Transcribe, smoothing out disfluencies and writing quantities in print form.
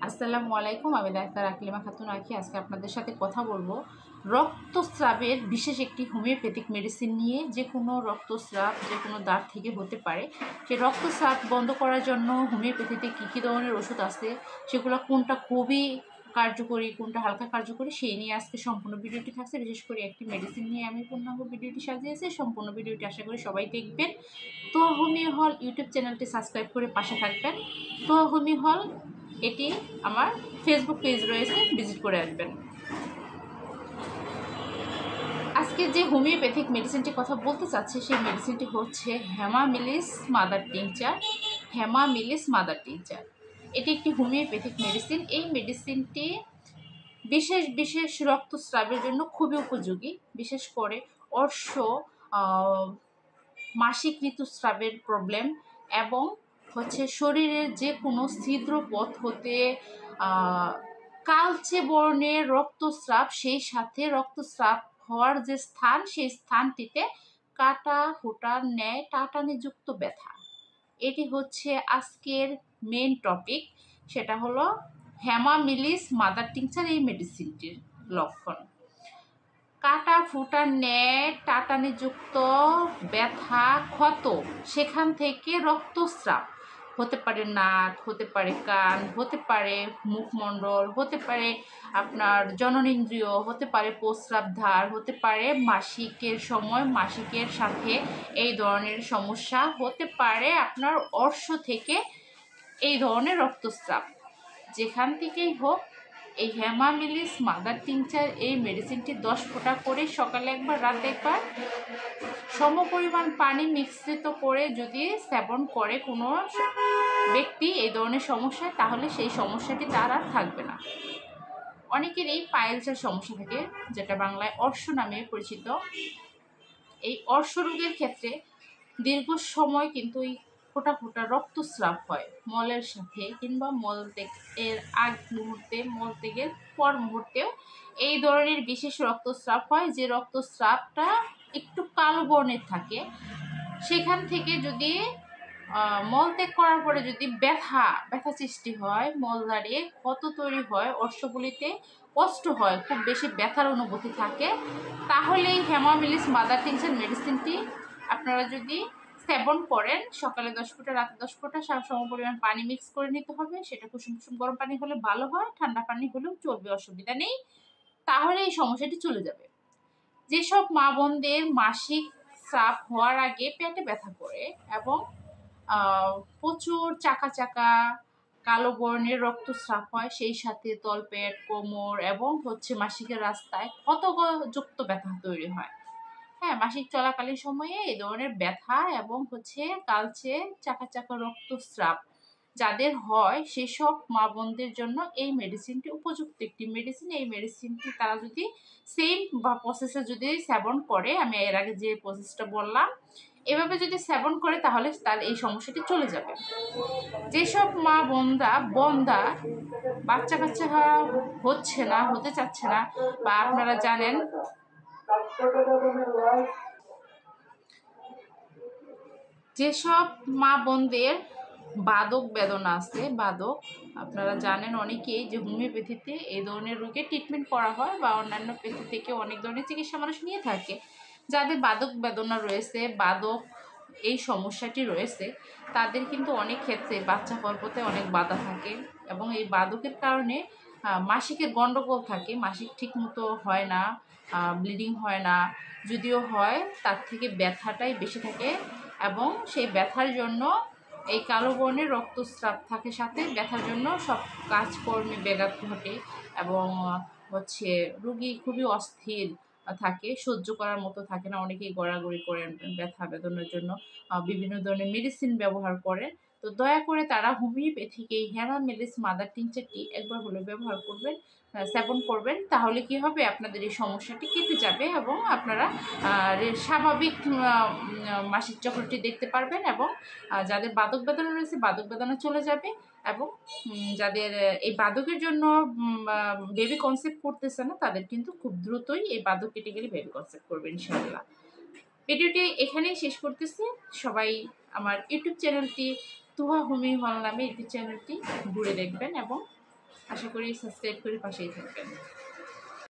আসসালামু আলাইকুম। আমি ডাক্তার আকলিমা খাতুন আঁখি। আজকে আপনাদের সাথে কথা বলবো রক্তস্রাবের বিশেষ একটি হোমিওপ্যাথিক মেডিসিন নিয়ে। যে কোনো রক্তস্রাব যে কোনো দাঁত থেকে হতে পারে। সেই রক্তস্রাব বন্ধ করার জন্য হোমিওপ্যাথিতে কী ধরনের ওষুধ আছে, সেগুলো কোনটা খুবই কার্যকরী, কোনটা হালকা কার্যকরী, সেই নিয়ে আজকে সম্পূর্ণ ভিডিওটি থাকছে। বিশেষ করে একটি মেডিসিন নিয়ে আমি পূর্ণাঙ্গ ভিডিওটি সাজিয়েছি। সম্পূর্ণ ভিডিওটি আশা করি সবাই দেখবেন। তো হোমিও হল ইউটিউব চ্যানেলটি সাবস্ক্রাইব করে পাশে থাকবেন। তো হোমিও হল এটি আমার ফেসবুক পেজ রয়েছে, ভিজিট করে আসবেন। আজকে যে হোমিওপ্যাথিক মেডিসিনটির কথা বলতে চাচ্ছি, সেই মেডিসিনটি হচ্ছে হেমামিলিস মাদার টিংচার। হেমামিলিস মাদার টিংচার এটি একটি হোমিওপ্যাথিক মেডিসিন। এই মেডিসিনটি বিশেষ বিশেষ রক্তস্রাবের জন্য খুবই উপযোগী। বিশেষ করে অর্শ, মাসিক ঋতুস্রাবের প্রবলেম এবং হচ্ছে শরীরের যে কোনো ছিদ্র পথ হতে কালচে বর্ণের রক্তস্রাব, সেই সাথে রক্তস্রাব হওয়ার যে স্থান, সেই স্থানটিতে কাটা ফোটার ন্যায় টাটানি যুক্ত ব্যথা, এটি হচ্ছে আজকের মেন টপিক। সেটা হলো হেমামিলিস মাদার টিংচার। এই মেডিসিনটির লক্ষণ কাটা ফুটার ন্যায় টাটানিযুক্ত ব্যথা, ক্ষত, সেখান থেকে রক্তস্রাব, হতে পারে নাক, হতে পারে কান, হতে পারে মুখমণ্ডল, হতে পারে আপনার জননেন্দ্রিয়, হতে পারে প্রস্রাবধার, হতে পারে মাসিকের সময়, মাসিকের সাথে এই ধরনের সমস্যা, হতে পারে আপনার অর্শ থেকে এই ধরনের রক্তস্রাব। যেখান থেকেই হোক, এই হেমামিলিস মাদার টিংচার এই মেডিসিনটি 10 ফোঁটা করে সকালে একবার, রাতে একবার সমপরিমাণ পানি মিশ্রিত করে যদি সেবন করে কোনো ব্যক্তি এই ধরনের সমস্যায়, তাহলে সেই সমস্যাটি তার আর থাকবে না। অনেকেরই পাইলসের সমস্যা থাকে, যেটা বাংলায় অর্শ নামে পরিচিত। এই অর্শ রোগের ক্ষেত্রে দীর্ঘ সময় কিন্তু এই ফোঁটা ফোঁটা রক্তস্রাব হয়, মলের সাথে কিংবা মলত্যাগের আগ মুহূর্তে, মলত্যাগের পর মুহূর্তেও এই ধরনের বিশেষ রক্তস্রাব হয়, যে রক্তস্রাবটা একটু কালো বর্ণের থাকে। সেখান থেকে যদি মলত্যাগ করার পরে যদি ব্যথা সৃষ্টি হয়, মলদ্বারে ক্ষত তৈরি হয়, অর্শগুলিতে কষ্ট হয়, খুব বেশি ব্যথার অনুভূতি থাকে, তাহলে এই হেমামিলিস মাদার টিংচার মেডিসিনটি আপনারা যদি সেবন করেন, সকালে 10 ফোঁটা, রাতে 10 ফোঁটা সমপরিমাণ পানি মিক্স করে নিতে হবে। সেটা কুসুম কুসুম গরম পানি হলে ভালো হয়, ঠান্ডা পানি হলেও চলবে, অসুবিধা নেই। তাহলে এই সমস্যাটি চলে যাবে। যেসব মা বোনদের মাসিক স্রাব হওয়ার আগে পেটে ব্যথা করে এবং প্রচুর চাকা চাকা কালো বর্ণের রক্তস্রাব হয়, সেই সাথে তলপেট, কোমর এবং হচ্ছে মাসিকের রাস্তায় ক্ষতযুক্ত ব্যথা তৈরি হয়। হ্যাঁ, মাসিক চলাকালীন সময়ে এই ধরনের ব্যথা এবং হচ্ছে কালচে চাকা চাকা রক্তস্রাব যাদের হয়, সেসব মা বোনদের জন্য এই মেডিসিনটি উপযুক্ত একটি মেডিসিন। এই মেডিসিনটি তারা যদি সেম বা প্রসেসে যদি সেবন করে, আমি এর আগে যে প্রসেসটা বললাম, এভাবে যদি সেবন করে, তাহলে তার এই সমস্যাটি চলে যাবে। যেসব মা বোনরা বাচ্চা কাচ্চা হচ্ছে না, হতে চাচ্ছে না, বা আপনারা জানেন যেসব মা বোনদের বাদক বেদনা আছে, আপনারা জানেন অনেকেই যে হোমিওপ্যাথিতে এই ধরনের রোগের ট্রিটমেন্ট করা হয়, বা অন্যান্য প্যাথি থেকে অনেক ধরনের চিকিৎসা মানুষ নিয়ে থাকে। যাদের বাদক বেদনা রয়েছে, এই সমস্যাটি রয়েছে, তাদের কিন্তু অনেক ক্ষেত্রে বাচ্চা কল্পতে অনেক বাধা থাকে, এবং এই বাদকের কারণে মাসিকের গণ্ডগোল থাকে, মাসিক ঠিক মতো হয় না, ব্লিডিং হয় না, যদিও হয় তার থেকে ব্যথাটাই বেশি থাকে, এবং সেই ব্যথার জন্য এই কালো বর্ণের রক্তস্রাব থাকে, সাথে ব্যথার জন্য সব কাজকর্মে ব্যাঘাত ঘটে, এবং হচ্ছে রুগী খুবই অস্থির থাকে, সহ্য করার মতো থাকে না। অনেকেই গড়াগড়ি করেন ব্যথা বেদনার জন্য, বিভিন্ন ধরনের মেডিসিন ব্যবহার করেন। তো দয়া করে তারা হোমিওপ্যাথিক এই হেমামিলিস মাদার টিংচারটি একবার হলে ব্যবহার করবেন, সেবন করবেন। তাহলে কি হবে, আপনাদের এই সমস্যাটি কেটে যাবে এবং আপনারা স্বাভাবিক মাসিক চক্রটি দেখতে পারবেন, এবং যাদের বাদক বেদনা রয়েছে, বাদক বেদনা চলে যাবে, এবং যাদের এই বাদকের জন্য বেবি কনসেপ্ট করতেছে না, তাদের কিন্তু খুব দ্রুতই এই বাদক কেটে গেলে বেবি কনসেপ্ট করবে ইনশাআল্লাহ। ভিডিওটি এখানেই শেষ করতেছি। সবাই আমার ইউটিউব চ্যানেলটি তুহা হোমিও হল নামে ইউটিউব চ্যানেলটি ঘুরে দেখবেন এবং আশা করি সাবস্ক্রাইব করে পাশেই থাকবেন।